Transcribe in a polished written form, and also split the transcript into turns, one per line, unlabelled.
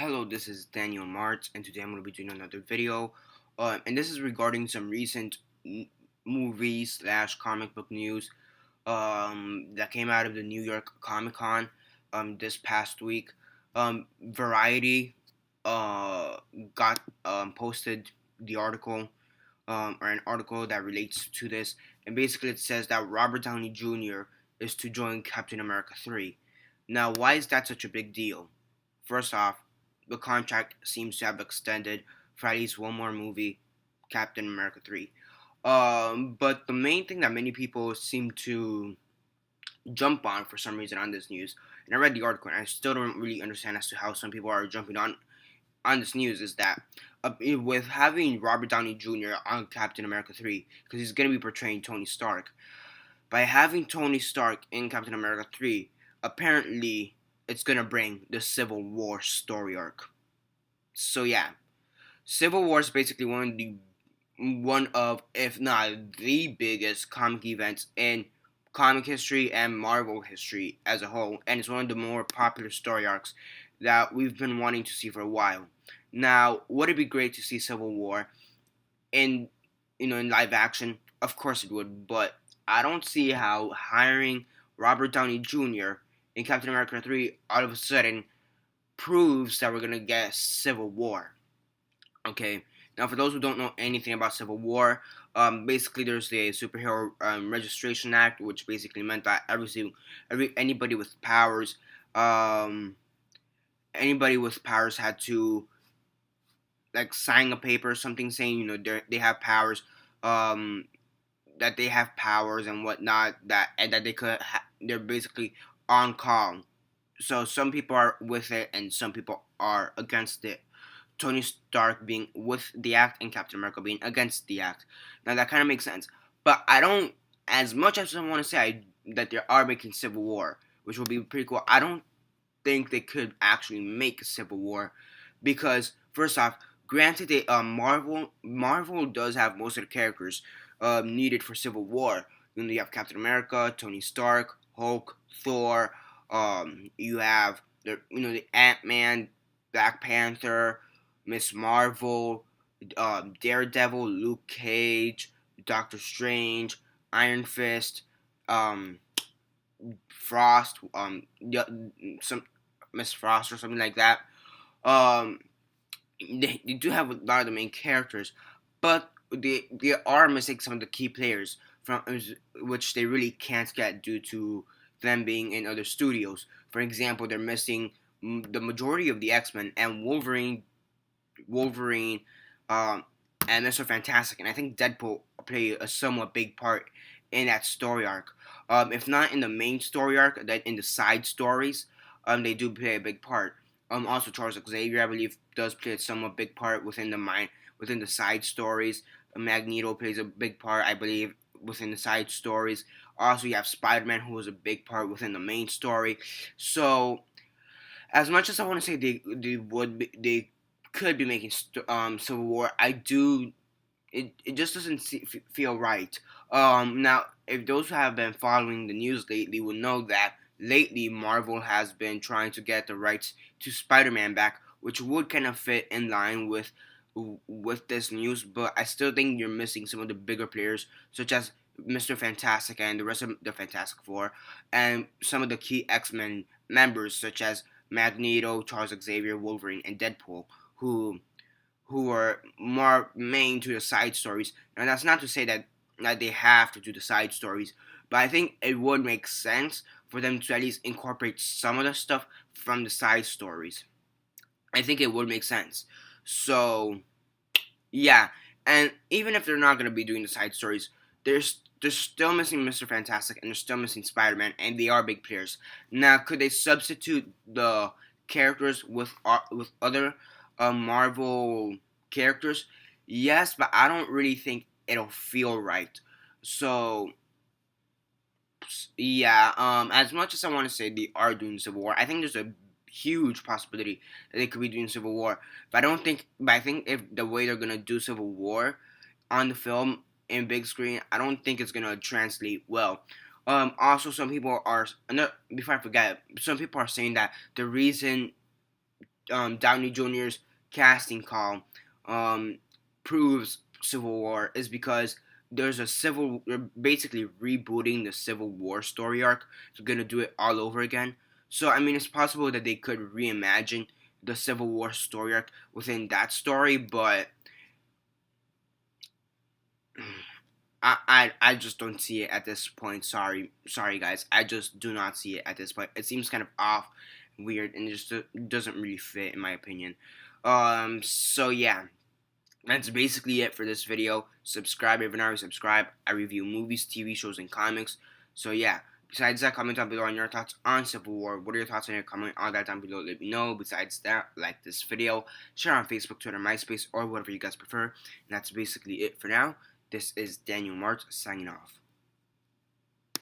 Hello, this is Daniel Mart, and today I'm going to be doing another video. And this is regarding some recent movies slash comic book news that came out of the New York Comic Con this past week. Variety uh, got posted the article or an article that relates to this, and basically it says that Robert Downy Jr. is to join Captain America 3. Now, why is that such a big deal? First off, the contract seems to have extended for at least one more movie, Captain America 3. But the main thing that many people seem to jump on for some reason on this news, and I read the article and I still don't really understand as to how some people are jumping on this news, is that with having Robert Downey Jr. on Captain America 3, because he's going to be portraying Tony Stark, by having Tony Stark in Captain America 3, apparently it's going to bring the Civil War story arc. So yeah, Civil War is basically one of, if not the biggest comic events in comic history and Marvel history as a whole, and it's one of the more popular story arcs that we've been wanting to see for a while. Now, would it be great to see Civil War in in live action? Of course it would, but I don't see how hiring Robert Downey Jr. in Captain America 3 all of a sudden proves that we're gonna get Civil War. Okay. Now, for those who don't know anything about Civil War, basically there's the Superhero Registration Act, which basically meant that anybody with powers, um, anybody with powers had to like sign a paper or something saying they have powers, um, that they have powers and whatnot, that they're basically on call. So some people are with it and some people are against it. Tony Stark being with the act and Captain America being against the act. Now that kind of makes sense, but I don't. As much as I want to say that they are making Civil War, which would be pretty cool, I don't think they could actually make a Civil War because first off, granted, Marvel does have most of the characters needed for Civil War. You have Captain America, Tony Stark, Hulk, Thor. You have the Ant Man, Black Panther, Miss Marvel, Daredevil, Luke Cage, Doctor Strange, Iron Fist, um, Frost, yeah, some Miss Frost or something like that. Um, they do have a lot of the main characters, but they are missing some of the key players from which they really can't get due to them being in other studios. For example, they're missing the majority of the X-Men and Wolverine, um, and Mr. Fantastic, and I think Deadpool play a somewhat big part in that story arc. If not in the main story arc, then in the side stories, they do play a big part. Also Charles Xavier, I believe, does play a somewhat big part within the side stories. Magneto plays a big part, I believe, within the side stories. Also, you have Spider-Man, who is a big part within the main story. So, as much as I want to say they could be making Civil War, I do. It just doesn't feel right. Now, if those who have been following the news lately will know that lately Marvel has been trying to get the rights to Spider-Man back, which would kind of fit in line with this news. But I still think you're missing some of the bigger players, such as Mr. Fantastic and the rest of the Fantastic Four, and some of the key X-Men members, such as Magneto, Charles Xavier, Wolverine, and Deadpool, who are more main to the side stories. Now that's not to say that they have to do the side stories, but I think it would make sense for them to at least incorporate some of the stuff from the side stories. I think it would make sense. So yeah, and even if they're not gonna be doing the side stories, they're still missing Mr. Fantastic and they're still missing Spider-Man, and they are big players. Now, could they substitute the characters with other Marvel characters? Yes, but I don't really think it'll feel right. So yeah, as much as I want to say they are doing Civil War, I think there's a huge possibility that they could be doing Civil War. But I think if the way they're gonna do Civil War on the film in big screen, I don't think it's gonna translate well. Also, some people are before I forget, some people are saying that the reason Downey Jr.'s casting call proves Civil War is because they're basically rebooting the Civil War story arc. They're gonna do it all over again. So I mean, it's possible that they could reimagine the Civil War story arc within that story, but I just don't see it at this point. Sorry guys, I just do not see it at this point. It seems kind of off, weird, and it just doesn't really fit in my opinion. So yeah, that's basically it for this video. Subscribe if you're not already subscribed. I review movies, TV shows, and comics. So yeah. Besides that, comment down below on your thoughts on Civil War. What are your thoughts on it? Comment all that down below. Let me know. Besides that, like this video, share on Facebook, Twitter, MySpace, or whatever you guys prefer. And that's basically it for now. This is Daniel Mart signing off.